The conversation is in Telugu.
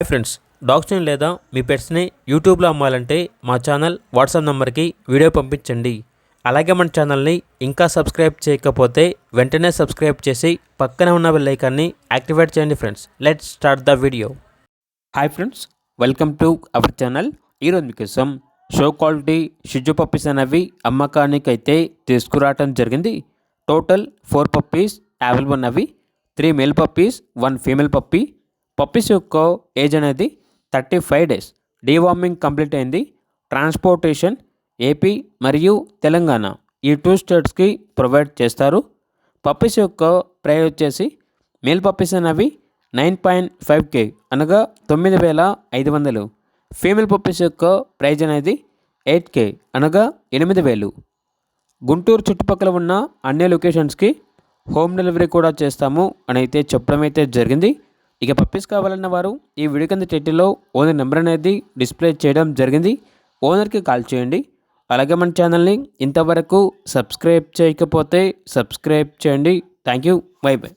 హాయ్ ఫ్రెండ్స్, డాగ్స్ని లేదా మీ పెట్స్ని యూట్యూబ్లో అమ్మాలంటే మా ఛానల్ వాట్సాప్ నెంబర్కి వీడియో పంపించండి. అలాగే మన ఛానల్ని ఇంకా సబ్స్క్రైబ్ చేయకపోతే వెంటనే సబ్స్క్రైబ్ చేసి పక్కనే ఉన్న బెల్ ఐకాన్ని యాక్టివేట్ చేయండి. Friends, let's start the video. Hi friends, welcome to our channel. ఈరోజు మీకోసం షో క్వాలిటీ షిజు పప్పీస్ అనేవి అమ్మకానికి అయితే తీసుకురావటం జరిగింది. టోటల్ 4 పప్పీస్ అవైలబుల్ ఉన్నవి. 3 male puppies, 1 female puppy. Puppies యొక్క ఏజ్ అనేది 35 డేస్. డీవార్మింగ్ కంప్లీట్ అయింది. ట్రాన్స్పోర్టేషన్ ఏపీ మరియు తెలంగాణ ఈ 2 స్టేట్స్కి ప్రొవైడ్ చేస్తారు. పప్పీస్ యొక్క ప్రైస్ వచ్చేసి మేల్ పప్పీస్ అనేవి 9.5K అనగా 9,500. ఫీమేల్ పప్పీస్ యొక్క ప్రైజ్ అనేది 8K అనగా 8,000. గుంటూరు చుట్టుపక్కల ఉన్న అన్ని లొకేషన్స్కి హోమ్ డెలివరీ కూడా చేస్తాము అని అయితే చెప్పడం అయితే జరిగింది. ఇక పప్పీస్ కావాలన్న వారు ఈ వీడియో కింద టైటిల్లో ఓనర్ నెంబర్ అనేది డిస్ప్లే చేయడం జరిగింది. ఓనర్కి కాల్ చేయండి. అలాగే మన ఛానల్ని ఇంతవరకు సబ్స్క్రైబ్ చేయకపోతే సబ్స్క్రైబ్ చేయండి. Thank you. By by.